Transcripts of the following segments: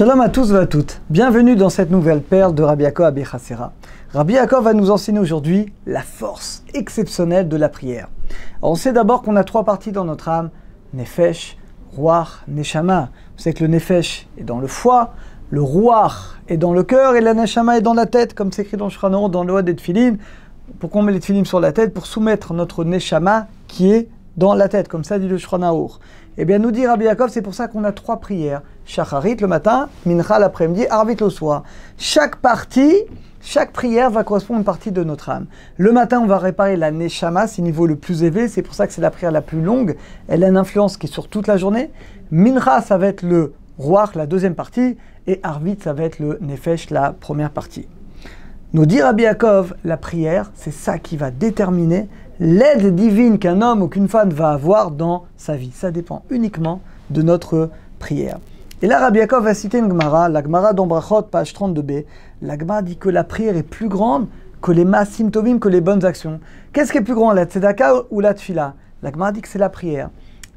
Shalom à tous et à toutes. Bienvenue dans cette nouvelle perle de Rabbi Yaakov Abechasera. Rabbi Yaakov va nous enseigner aujourd'hui la force exceptionnelle de la prière. Alors on sait d'abord qu'on a trois parties dans notre âme, Nefesh, Ruach, Neshama. On sait que le Nefesh est dans le foie, le Ruach est dans le cœur et la Neshama est dans la tête, comme c'est écrit dans Shulchan Aruch, dans le Loa des Tefilin. Pourquoi on met les Tefilin sur la tête? Pour soumettre notre Neshama qui est dans la tête, comme ça dit le Shulchan Aruch. Eh bien, nous dit Rabbi Yaakov, c'est pour ça qu'on a trois prières. Shacharit le matin, Mincha l'après-midi, Arvit le soir. Chaque prière va correspondre à une partie de notre âme. Le matin, on va réparer la Neshama, c'est le niveau le plus élevé, c'est pour ça que c'est la prière la plus longue. Elle a une influence qui est sur toute la journée. Mincha, ça va être le Ruach, la deuxième partie, et Arvit, ça va être le Nefesh, la première partie. Nous dit Rabbi Yaakov, la prière, c'est ça qui va déterminer l'aide divine qu'un homme ou qu'une femme va avoir dans sa vie. Ça dépend uniquement de notre prière. Et là, Rabbi Yaakov va citer une Gemara, la Gemara d'Ombrachot, page 32b. La Gemara dit que la prière est plus grande que les Maasim Tovim, que les bonnes actions. Qu'est-ce qui est plus grand, la Tzedaka ou la Tfila? La Gemara dit que c'est la prière.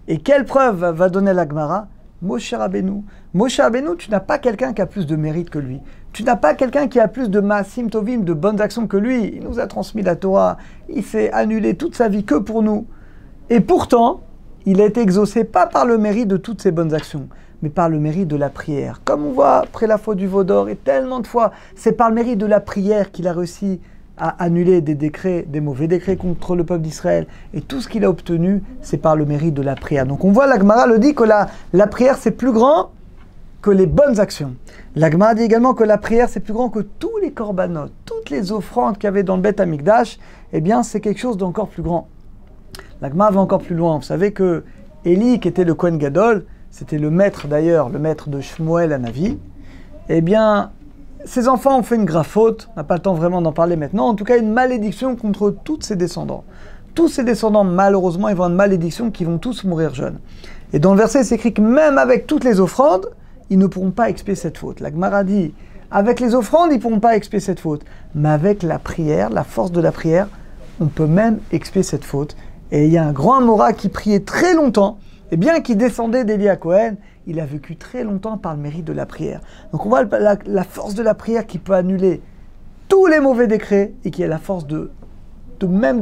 Et quelle preuve va donner la Gemara? Moshe Rabbeinu. Moshe Rabbeinu, tu n'as pas quelqu'un qui a plus de mérite que lui. Tu n'as pas quelqu'un qui a plus de Maasim Tovim, de bonnes actions que lui. Il nous a transmis la Torah. Il s'est annulé toute sa vie que pour nous. Et pourtant, il a été exaucé pas par le mérite de toutes ses bonnes actions, mais par le mérite de la prière. Comme on voit après la faute du veau d'or, et tellement de fois, c'est par le mérite de la prière qu'il a réussi à annuler des décrets, des mauvais décrets contre le peuple d'Israël. Et tout ce qu'il a obtenu, c'est par le mérite de la prière. Donc on voit, la Gemara le dit que la prière, c'est plus grand que les bonnes actions. La Gemara dit également que la prière, c'est plus grand que tous les korbanot, toutes les offrandes qu'il y avait dans le Beth Amikdash. Eh bien, c'est quelque chose d'encore plus grand. La Gemara va encore plus loin. Vous savez que Élie, qui était le Kohen Gadol, c'était le maître d'ailleurs, le maître de Shmuel Hanavi. Eh bien, ses enfants ont fait une grave faute. On n'a pas le temps vraiment d'en parler maintenant. En tout cas, une malédiction contre tous ses descendants. Tous ses descendants, malheureusement, ils vont avoir une malédiction qui vont tous mourir jeunes. Et dans le verset, c'est écrit que même avec toutes les offrandes, ils ne pourront pas expier cette faute. La Gemara dit, avec les offrandes, ils ne pourront pas expier cette faute. Mais avec la prière, la force de la prière, on peut même expier cette faute. Et il y a un grand Amora qui priait très longtemps, et bien qu'il descendait d'Élie à Cohen, il a vécu très longtemps par le mérite de la prière. Donc on voit la force de la prière qui peut annuler tous les mauvais décrets et qui a la force de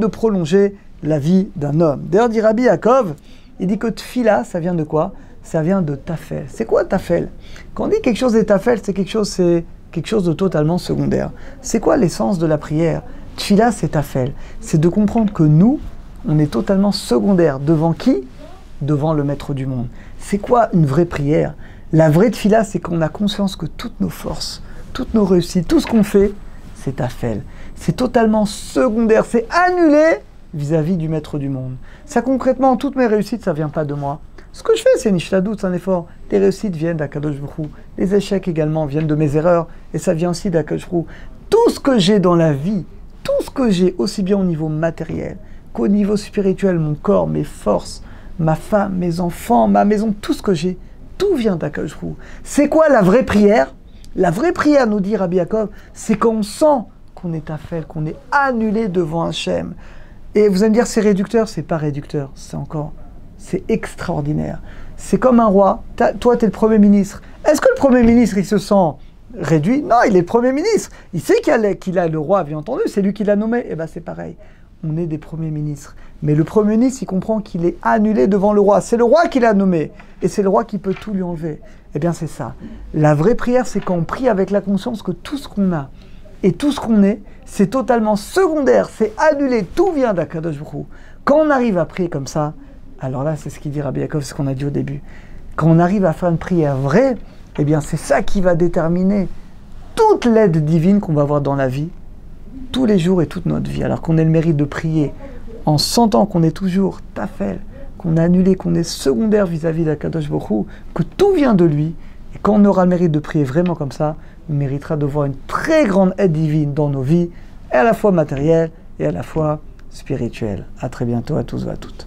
prolonger la vie d'un homme. D'ailleurs, dit Rabbi Yaakov, il dit que Tfila, ça vient de quoi? Ça vient de Tafel. C'est quoi Tafel? Quand on dit quelque chose est Tafel, c'est quelque chose de totalement secondaire. C'est quoi l'essence de la prière? Tfila, c'est Tafel. C'est de comprendre que nous, on est totalement secondaire. Devant qui? Devant le maître du monde. C'est quoi une vraie prière? La vraie Tfila, c'est qu'on a conscience que toutes nos forces, toutes nos réussites, tout ce qu'on fait, c'est Tafel. C'est totalement secondaire. C'est annulé vis-à-vis du maître du monde. Ça, concrètement, toutes mes réussites, ça vient pas de moi. Ce que je fais, c'est une ishladout, c'est un effort. Les réussites viennent d'Akadosh Baruch Hu. Les échecs également viennent de mes erreurs. Et ça vient aussi d'Akadosh Baruch Hu. Tout ce que j'ai dans la vie, tout ce que j'ai, aussi bien au niveau matériel qu'au niveau spirituel, mon corps, mes forces, ma femme, mes enfants, ma maison, tout ce que j'ai, tout vient d'Akadosh Baruch Hu. C'est quoi la vraie prière? La vraie prière, nous dit Rabbi Yaakov, c'est quand on sent qu'on est affel, qu'on est annulé devant Hachem. Et vous allez me dire, c'est réducteur? C'est pas réducteur, c'est extraordinaire. C'est comme un roi. Toi, tu es le Premier ministre. Est-ce que le Premier ministre, il se sent réduit? Non, il est le Premier ministre. Il sait qu'il a le roi, bien entendu, c'est lui qui l'a nommé. Eh bien, c'est pareil. On est des Premiers ministres. Mais le Premier ministre, il comprend qu'il est annulé devant le roi. C'est le roi qui l'a nommé. Et c'est le roi qui peut tout lui enlever. Eh bien, c'est ça. La vraie prière, c'est quand on prie avec la conscience que tout ce qu'on a et tout ce qu'on est, c'est totalement secondaire. C'est annulé. Tout vient d'Akadosh Baruch Hu. Quand on arrive à prier comme ça, alors là, c'est ce qu'il dit Rabbi Yaakov, c'est ce qu'on a dit au début. Quand on arrive à faire une prière vraie, eh bien, c'est ça qui va déterminer toute l'aide divine qu'on va avoir dans la vie, tous les jours et toute notre vie. Alors qu'on ait le mérite de prier en sentant qu'on est toujours tafel, qu'on a annulé, qu'on est secondaire vis-à-vis d'Akadosh Baruch Hu, que tout vient de lui. Et quand on aura le mérite de prier vraiment comme ça, on méritera de voir une très grande aide divine dans nos vies, et à la fois matérielle et à la fois spirituelle. À très bientôt à tous et à toutes.